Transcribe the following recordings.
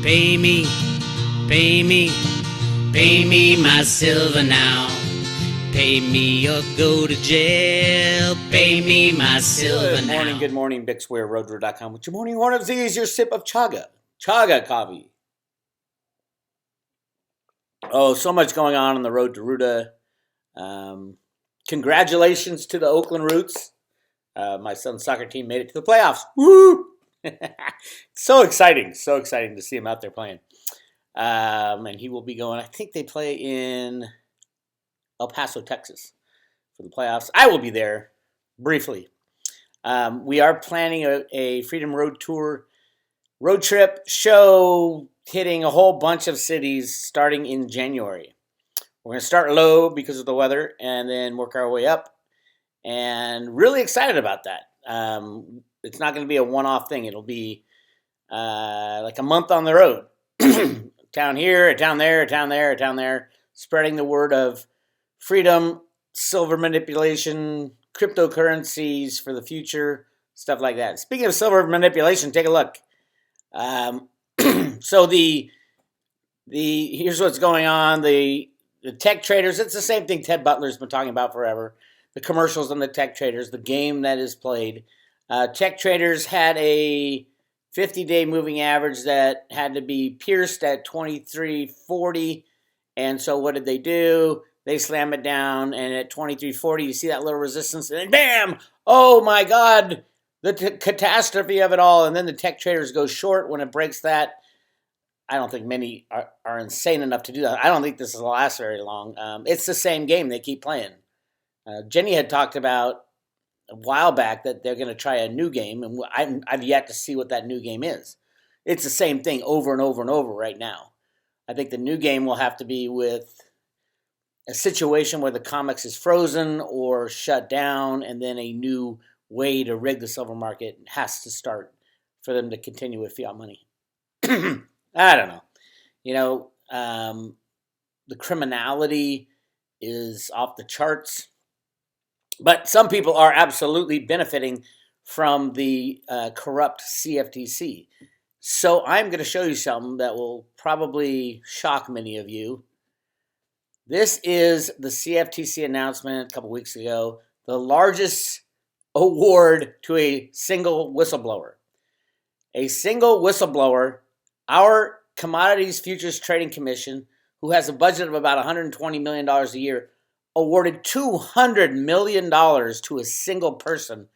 Pay me, pay me, pay me my silver now. Pay me or go to jail. Pay me my silver now. Good morning, Bix Weir, roadrunner.com. With your morning one of these, your sip of chaga coffee. Oh, so much going on the road to Ruta. Congratulations to the Oakland Roots. My son's soccer team made it to the playoffs. Woo! So exciting to see him out there playing. And he will be going, I think they play in El Paso, Texas for the playoffs. I will be there briefly. We are planning a Freedom Road Tour road trip show hitting a whole bunch of cities starting in January. We're going to start low because of the weather and then work our way up. And really excited about that. It's not going to be a one-off thing. It'll be like a month on the road. Town here, a town there, a town there, a town there. Spreading the word of freedom, silver manipulation, cryptocurrencies for the future, stuff like that. Speaking of silver manipulation, take a look. So here's what's going on. The tech traders, it's the same thing Ted Butler's been talking about forever. The commercials on the tech traders, the game that is played. Tech traders had a 50-day moving average that had to be pierced at 2340. And so what did they do? They slam it down, and at 2340, you see that little resistance, and then bam! Oh my God! The catastrophe of it all. And then the tech traders go short when it breaks that. I don't think many are insane enough to do that. I don't think this will last very long. It's the same game they keep playing. Jenny had talked about a while back that they're going to try a new game, and I've yet to see what that new game is. It's the same thing over and over and over right now. I think the new game will have to be with a situation where the COMEX is frozen or shut down, and then a new way to rig the silver market has to start for them to continue with fiat money. I don't know. The criminality is off the charts. But some people are absolutely benefiting from the corrupt CFTC. So I'm going to show you something that will probably shock many of you. This is the CFTC announcement a couple weeks ago, the largest award to a single whistleblower. A single whistleblower, our Commodities Futures Trading Commission, who has a budget of about $120 million a year, awarded $200 million to a single person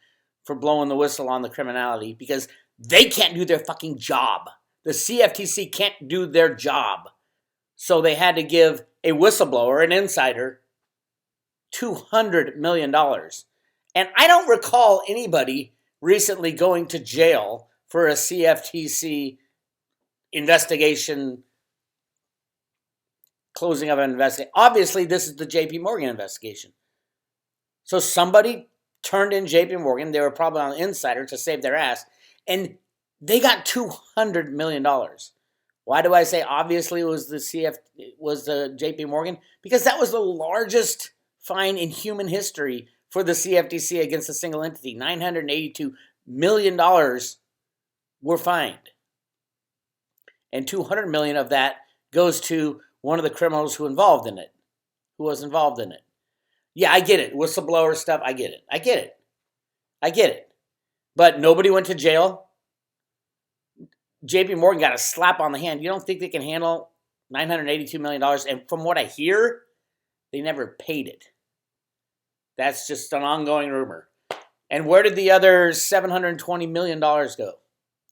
for blowing the whistle on the criminality because they can't do their fucking job. The CFTC can't do their job. So they had to give a whistleblower, an insider, $200 million. And I don't recall anybody recently going to jail for a CFTC investigation, closing of an investigation. Obviously, this is the JP Morgan investigation. So somebody turned in JP Morgan. They were probably on the insider to save their ass. And they got $200 million. Why do I say obviously it was the JP Morgan? Because that was the largest fine in human history for the CFTC against a single entity. $982 million were fined. And $200 million of that goes to one of the criminals who was involved in it. Yeah, I get it. Whistleblower stuff, I get it. But nobody went to jail. JP Morgan got a slap on the hand. You don't think they can handle $982 million? And from what I hear, they never paid it. That's just an ongoing rumor. And where did the other $720 million go?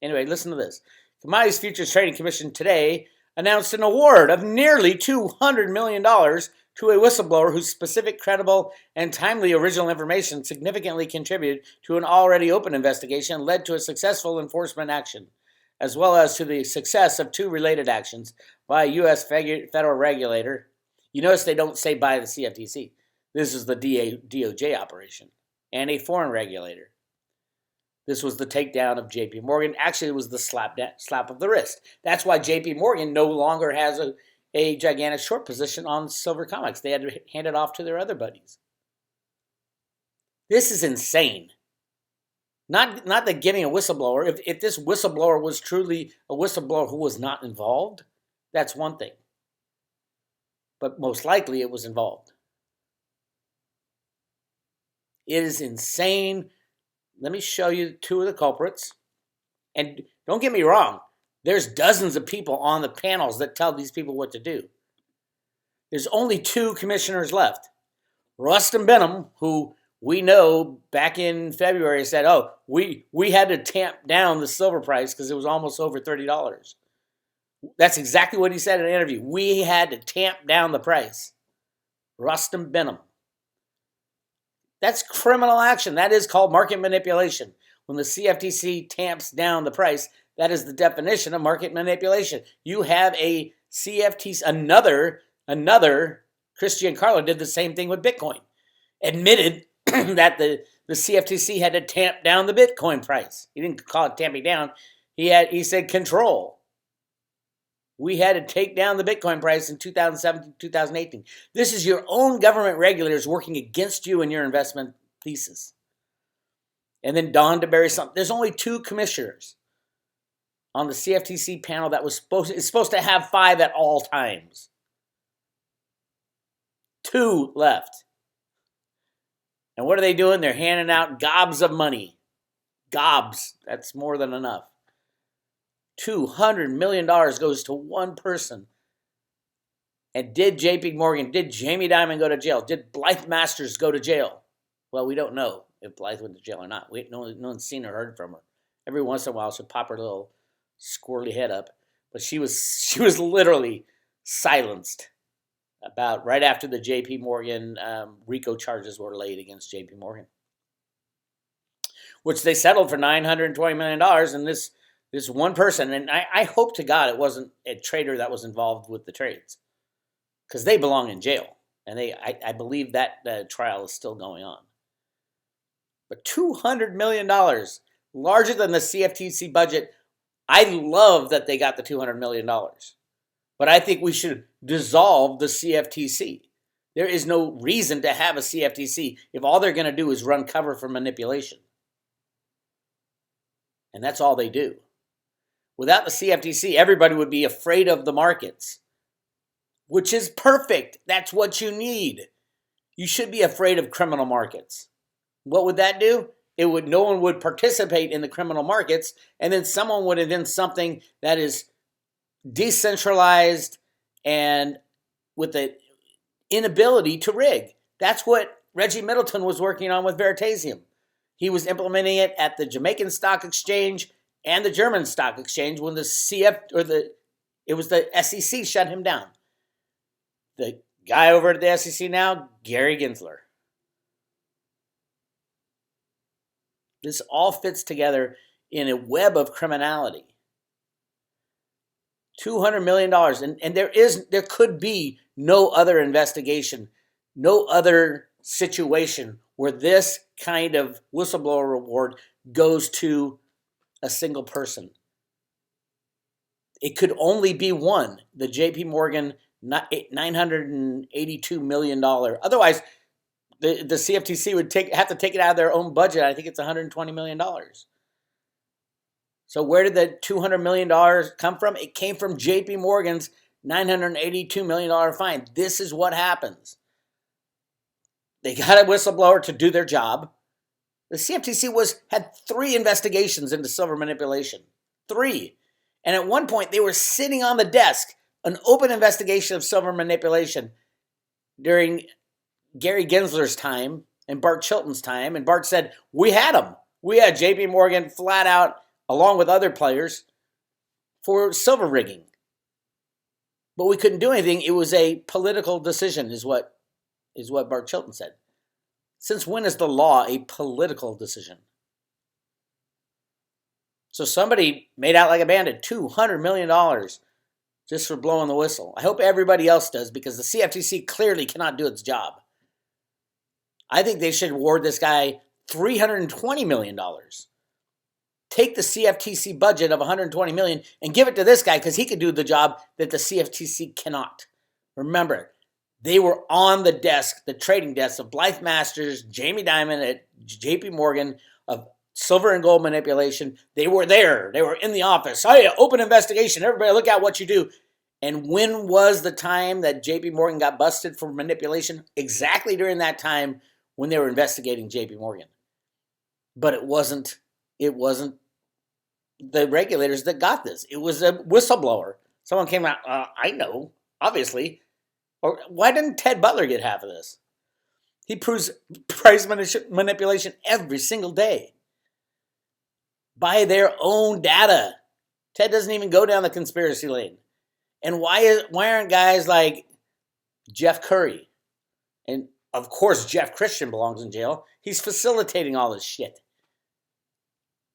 Anyway, listen to this. Commodities Futures Trading Commission today announced an award of nearly $200 million to a whistleblower whose specific, credible, and timely original information significantly contributed to an already open investigation and led to a successful enforcement action, as well as to the success of two related actions by a U.S. federal regulator. You notice they don't say by the CFTC. This is the DOJ operation, and a foreign regulator. This was the takedown of JP Morgan. Actually, it was the slap of the wrist. That's why JP Morgan no longer has a gigantic short position on silver COMEX. They had to hand it off to their other buddies. This is insane. Not the giving a whistleblower. If this whistleblower was truly a whistleblower who was not involved, that's one thing. But most likely it was involved. It is insane. Let me show you two of the culprits. And don't get me wrong, there's dozens of people on the panels that tell these people what to do. There's only two commissioners left. Rustin Benham, who we know back in February said, oh, we had to tamp down the silver price because it was almost over $30. That's exactly what he said in an interview. We had to tamp down the price. Rustin Benham. That's criminal action. That is called market manipulation. When the CFTC tamps down the price, that is the definition of market manipulation. You have a CFTC, another Christian Carlo did the same thing with Bitcoin. Admitted that the CFTC had to tamp down the Bitcoin price. He didn't call it tamping down. He said control. We had to take down the Bitcoin price in 2017, 2018. This is your own government regulators working against you and your investment thesis. And then Don DeBerry, there's only two commissioners on the CFTC panel that is supposed to have 5 at all times. 2 left. And what are they doing? They're handing out gobs of money. Gobs. That's more than enough. $200 million goes to one person. And did JP Morgan, did Jamie Dimon go to jail? Did Blythe Masters go to jail? Well, we don't know if Blythe went to jail or not. No one's seen or heard from her. Every once in a while she'll pop her little squirrely head up. But she was literally silenced about right after the JP Morgan RICO charges were laid against JP Morgan, which they settled for $920 million. And this one person, and I hope to God it wasn't a trader that was involved with the trades, because they belong in jail. And I believe that trial is still going on. But $200 million, larger than the CFTC budget. I love that they got the $200 million. But I think we should dissolve the CFTC. There is no reason to have a CFTC if all they're going to do is run cover for manipulation. And that's all they do. Without the CFTC, everybody would be afraid of the markets, which is perfect. That's what you need. You should be afraid of criminal markets. What would that do? No one would participate in the criminal markets, and then someone would invent something that is decentralized and with the inability to rig. That's what Reggie Middleton was working on with Veritasium. He was implementing it at the Jamaican Stock Exchange and the German Stock Exchange when the SEC shut him down. The guy over at the SEC now, Gary Gensler. This all fits together in a web of criminality. $200 million, and there could be no other investigation, no other situation where this kind of whistleblower reward goes to a single person. It could only be one, the JP Morgan $982 million. Otherwise, the CFTC would have to take it out of their own budget. I think it's $120 million. So where did the $200 million come from? It came from JP Morgan's $982 million fine. This is what happens. They got a whistleblower to do their job. The CFTC had 3 investigations into silver manipulation. 3. And at one point, they were sitting on the desk, an open investigation of silver manipulation during Gary Gensler's time and Bart Chilton's time. And Bart said, we had them. We had JP Morgan flat out, along with other players, for silver rigging. But we couldn't do anything. It was a political decision, is what Bart Chilton said. Since when is the law a political decision? So somebody made out like a bandit, $200 million just for blowing the whistle. I hope everybody else does, because the CFTC clearly cannot do its job. I think they should award this guy $320 million. Take the CFTC budget of $120 million and give it to this guy, because he could do the job that the CFTC cannot. Remember, they were on the desk, the trading desk of Blythe Masters, Jamie Dimon at JP Morgan, of silver and gold manipulation. They were there. They were in the office. Oh, yeah, open investigation. Everybody look at what you do. And when was the time that JP Morgan got busted for manipulation? Exactly during that time when they were investigating JP Morgan. But it wasn't the regulators that got this. It was a whistleblower. Someone came out, I know, obviously. Or why didn't Ted Butler get half of this? He proves price manipulation every single day by their own data. Ted doesn't even go down the conspiracy lane. And why aren't guys like Jeff Curry? And of course, Jeff Christian belongs in jail. He's facilitating all this shit.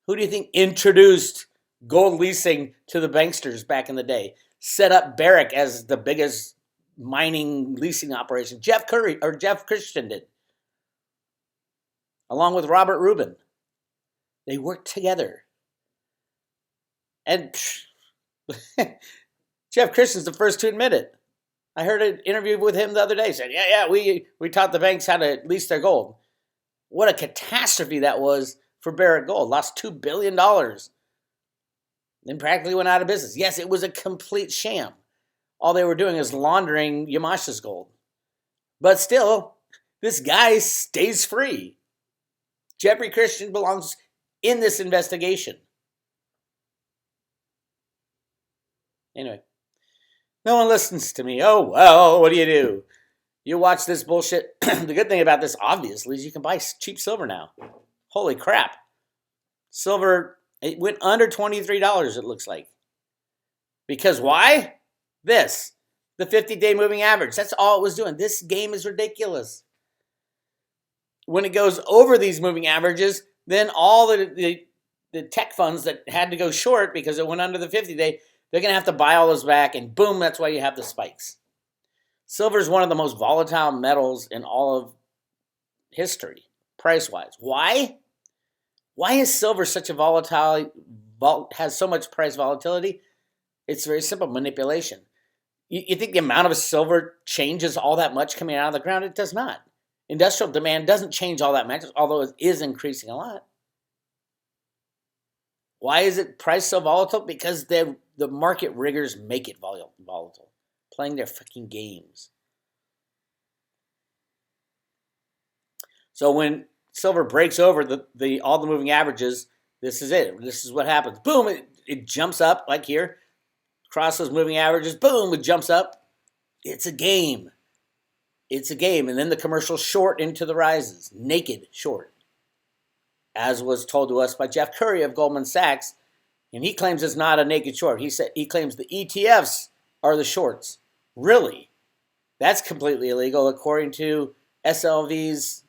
Who do you think introduced gold leasing to the banksters back in the day? Set up Barrick as the biggest mining leasing operation. Jeff Christian did. Along with Robert Rubin. They worked together. And Jeff Christian's the first to admit it. I heard an interview with him the other day. He said, we taught the banks how to lease their gold. What a catastrophe that was for Barrick Gold. Lost $2 billion. Then practically went out of business. Yes, it was a complete sham. All they were doing is laundering Yamash's gold. But still, this guy stays free. Jeffrey Christian belongs in this investigation. Anyway, no one listens to me. Oh, well, what do? You watch this bullshit. The good thing about this, obviously, is you can buy cheap silver now. Holy crap. Silver, it went under $23, it looks like. Because why? This. The 50-day moving average. That's all it was doing. This game is ridiculous. When it goes over these moving averages, then all the tech funds that had to go short because it went under the 50-day, they're going to have to buy all those back, and boom, that's why you have the spikes. Silver is one of the most volatile metals in all of history, price-wise. Why? Why is silver such a has so much price volatility? It's very simple, manipulation. You think the amount of silver changes all that much coming out of the ground? It does not. Industrial demand doesn't change all that much, although it is increasing a lot. Why is it priced so volatile? Because the market riggers make it volatile, playing their freaking games. So when silver breaks over all the moving averages, this is it. This is what happens. Boom, it jumps up like here. Across those moving averages, boom, it jumps up. It's a game. It's a game. And then the commercial short into the rises. Naked short. As was told to us by Jeff Curry of Goldman Sachs. And he claims it's not a naked short. He claims the ETFs are the shorts. Really? That's completely illegal according to SLV's,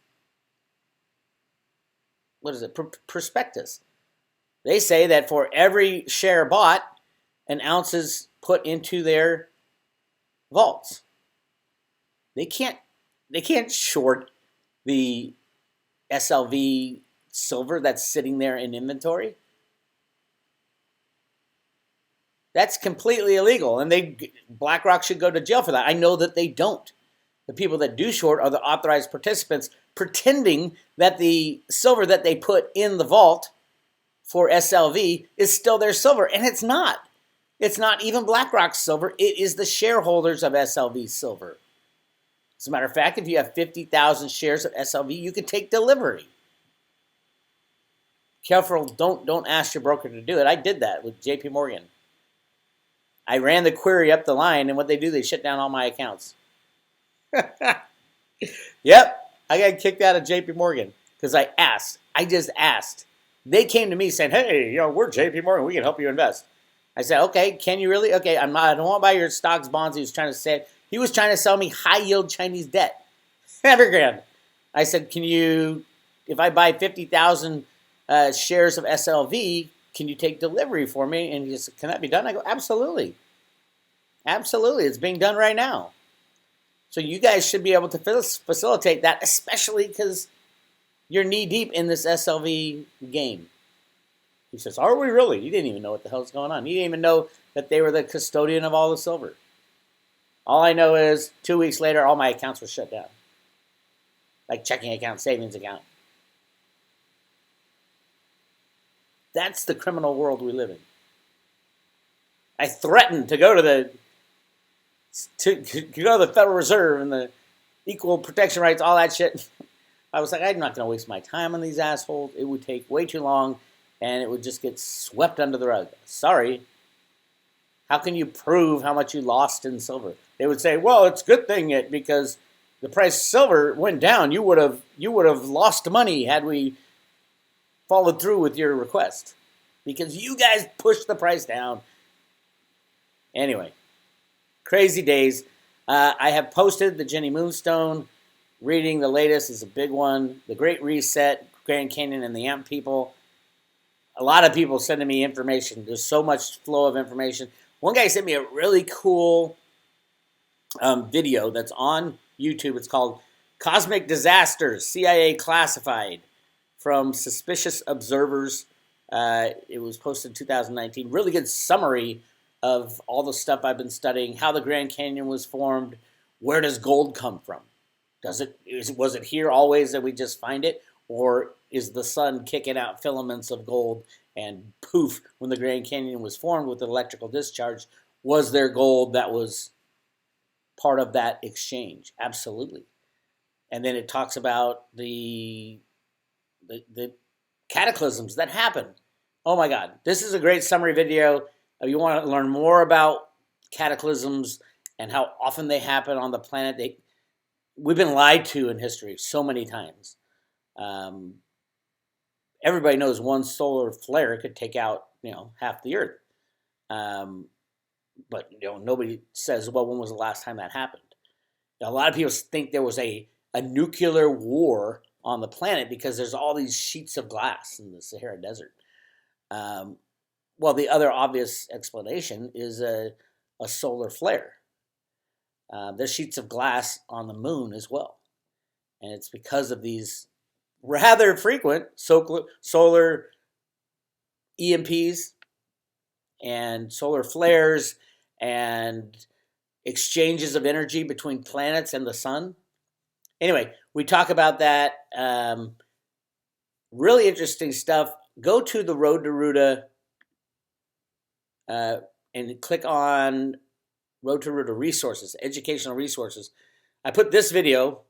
prospectus. They say that for every share bought, an ounce is put into their vaults. They can't short the SLV silver that's sitting there in inventory. That's completely illegal, and BlackRock should go to jail for that. I know that they don't. The people that do short are the authorized participants pretending that the silver that they put in the vault for SLV is still their silver, and it's not. It's not even BlackRock's silver. It is the shareholders of SLV's silver. As a matter of fact, if you have 50,000 shares of SLV, you can take delivery. Careful, don't ask your broker to do it. I did that with JP Morgan. I ran the query up the line, and what they do, they shut down all my accounts. Yep, I got kicked out of JP Morgan because I asked. I just asked. They came to me saying, hey, we're JP Morgan. We can help you invest. I said, okay, can you really? Okay, I don't want to buy your stocks, bonds. He was trying to sell me high-yield Chinese debt. Evergrande. I said, if I buy 50,000 shares of SLV, can you take delivery for me? And he said, can that be done? I go, absolutely. Absolutely. It's being done right now. So you guys should be able to facilitate that, especially because you're knee-deep in this SLV game. He says, are we really? He didn't even know what the hell's going on. He didn't even know that they were the custodian of all the silver. All I know is 2 weeks later, all my accounts were shut down. Like checking account, savings account. That's the criminal world we live in. I threatened to go to the Federal Reserve and the equal protection rights, all that shit. I was like, I'm not going to waste my time on these assholes. It would take way too long, and it would just get swept under the rug. Sorry. How can you prove how much you lost in silver? They would say, well, it's a good thing because the price of silver went down. You would have lost money had we followed through with your request because you guys pushed the price down. Anyway, crazy days. I have posted the Jenny Moonstone. Reading the latest is a big one. The Great Reset, Grand Canyon and the Ant People. A lot of people sending me information. There's so much flow of information. One guy sent me a really cool video that's on YouTube. It's called Cosmic Disasters, CIA Classified, from Suspicious Observers. It was posted in 2019. Really good summary of all the stuff I've been studying, how the Grand Canyon was formed, where does gold come from? Was it here always that we just find it? Or is the sun kicking out filaments of gold and poof, when the Grand Canyon was formed with an electrical discharge, was there gold that was part of that exchange? Absolutely. And then it talks about the cataclysms that happen. Oh my God, this is a great summary video. If you want to learn more about cataclysms and how often they happen on the planet, we've been lied to in history so many times. Everybody knows one solar flare could take out, half the Earth. But nobody says, well, when was the last time that happened? A lot of people think there was a nuclear war on the planet because there's all these sheets of glass in the Sahara Desert. Well, the other obvious explanation is a solar flare. There's sheets of glass on the moon as well. And it's because of these rather frequent solar EMPs and solar flares and exchanges of energy between planets and the sun. Anyway, we talk about that. Really interesting stuff. Go to the Road to Ruta and click on Road to Ruta resources, educational resources. I put this video,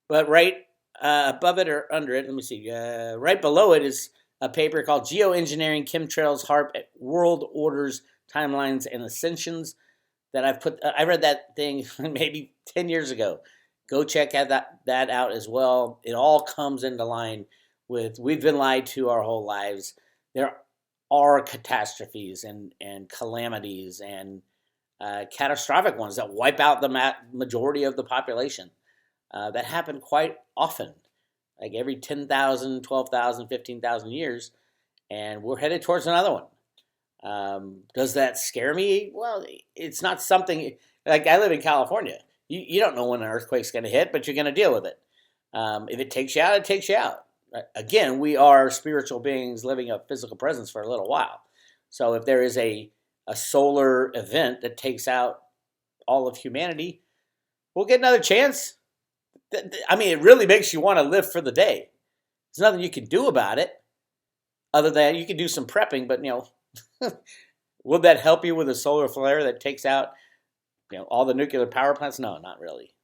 but right above it or under it, let me see, right below it is a paper called Geoengineering, Chemtrails, HARP, World Orders, Timelines, and Ascensions that I've put. I read that thing maybe 10 years ago. Go check that out as well. It all comes into line with we've been lied to our whole lives. There are catastrophes and calamities and catastrophic ones that wipe out the majority of the population. That happen quite often, like every 10,000, 12,000, 15,000 years, and we're headed towards another one. Does that scare me? Well, it's not something, like I live in California. You don't know when an earthquake's going to hit, but you're going to deal with it. If it takes you out, it takes you out. Again, we are spiritual beings living a physical presence for a little while. So if there is a solar event that takes out all of humanity, we'll get another chance. I mean, it really makes you want to live for the day. There's nothing you can do about it other than you can do some prepping, but, would that help you with a solar flare that takes out, all the nuclear power plants? No, not really.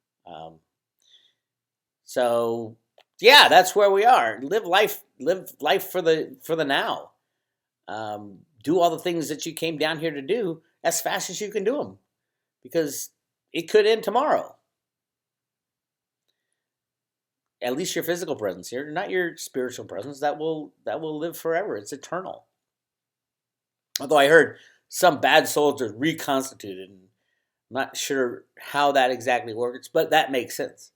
So, yeah, that's where we are. Live life for the now. Do all the things that you came down here to do as fast as you can do them, because it could end tomorrow. At least your physical presence here, not your spiritual presence, that will live forever. It's eternal. Although I heard some bad souls are reconstituted. I'm not sure how that exactly works, but that makes sense.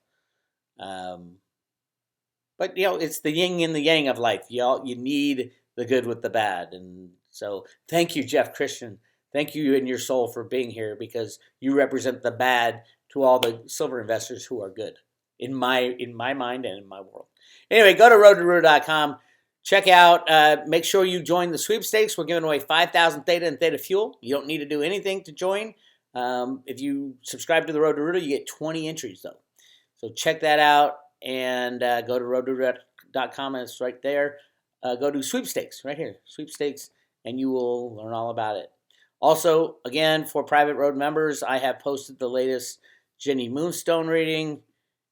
But it's the yin and the yang of life. You need the good with the bad, and so thank you, Jeff Christian. Thank you in your soul for being here, because you represent the bad to all the silver investors who are good. In my mind and in my world. Anyway, go to roadtoruta.com. Check out, make sure you join the sweepstakes. We're giving away 5,000 Theta and Theta Fuel. You don't need to do anything to join. If you subscribe to the Road to Ruta, you get 20 entries, though. So check that out and go to roadtoruta.com, and it's right there. go to sweepstakes right here, sweepstakes, and you will learn all about it. Also, again, for private road members, I have posted the latest Jenny Moonstone reading,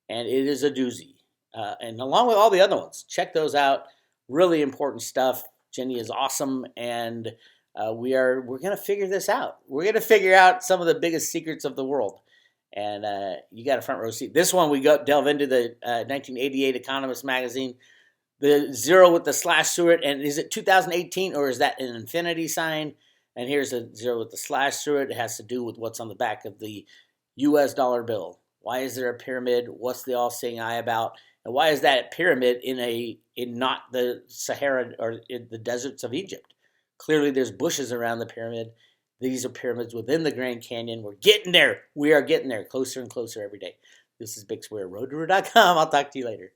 and it is a doozy. And along with all the other ones, check those out. Really important stuff. Jenny is awesome, and we're going to figure this out. We're going to figure out some of the biggest secrets of the world, and you got a front row seat. This one we delve into the 1988 Economist magazine, the zero with the slash through it, and is it 2018 or is that an infinity sign? And here's a zero with the slash through it. It has to do with what's on the back of the U.S. dollar bill. Why is there a pyramid? What's the all-seeing eye about? And why is that pyramid in not the Sahara or in the deserts of Egypt? Clearly, there's bushes around the pyramid. These are pyramids within the Grand Canyon. We're getting there. We are getting there, closer and closer every day. This is Bix Weir, roadtour.com. I'll talk to you later.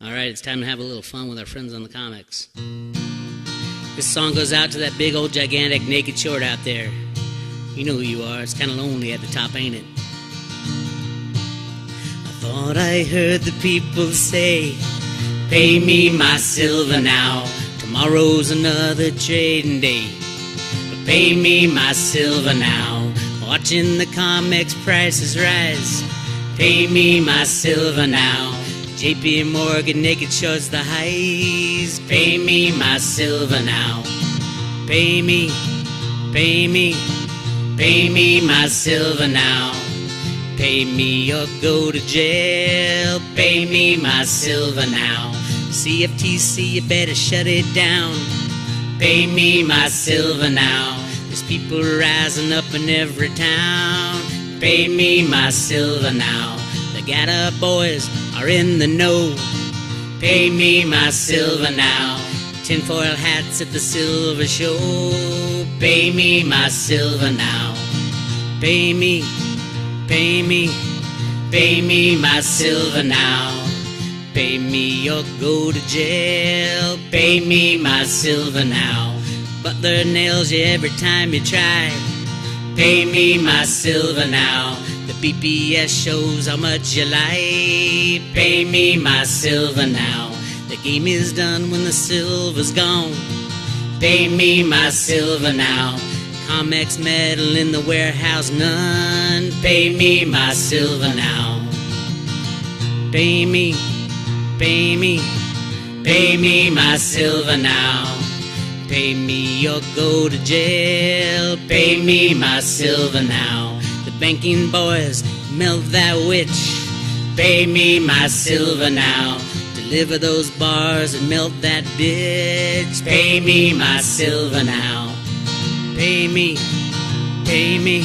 All right, it's time to have a little fun with our friends on the comics. This song goes out to that big old gigantic naked short out there. You know who you are. It's kind of lonely at the top, ain't it? I thought I heard the people say, pay me my silver now. Tomorrow's another trading day. But pay me my silver now. Watching the comics prices rise. Pay me my silver now. JP Morgan naked shorts the highs. Pay me my silver now. Pay me, pay me, pay me my silver now. Pay me or go to jail. Pay me my silver now. CFTC, you better shut it down. Pay me my silver now. There's people rising up in every town. Pay me my silver now. The Gatta boys are in the know. Pay me my silver now. Tinfoil hats at the silver show. Pay me my silver now. Pay me, pay me, pay me my silver now. Pay me or go to jail. Pay me my silver now. Butler nails you every time you try. Pay me my silver now. The BPS shows how much you lie. Pay me my silver now. The game is done when the silver's gone. Pay me my silver now. Comex metal in the warehouse, none. Pay me my silver now. Pay me, pay me, pay me my silver now. Pay me or go to jail. Pay me my silver now. The banking boys melt that witch. Pay me my silver now. Deliver those bars and melt that bitch. Pay me my silver now. Pay me, pay me,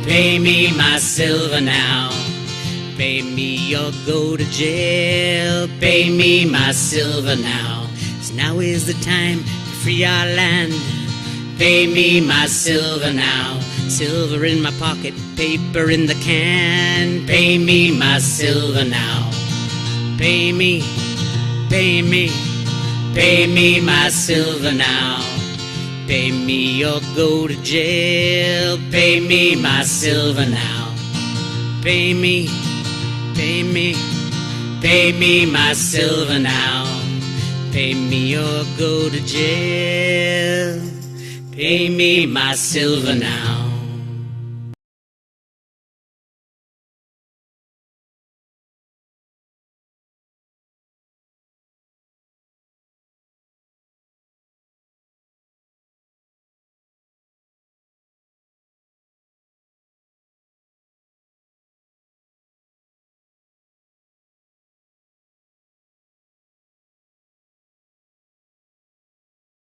pay me my silver now. Pay me or go to jail. Pay me my silver now. 'Cause now is the time to free our land. Pay me my silver now. Silver in my pocket, paper in the can. Pay me my silver now. Pay me, pay me, pay me my silver now. Pay me or go to jail. Pay me my silver now. Pay me, pay me, pay me my silver now. Pay me or go to jail. Pay me my silver now.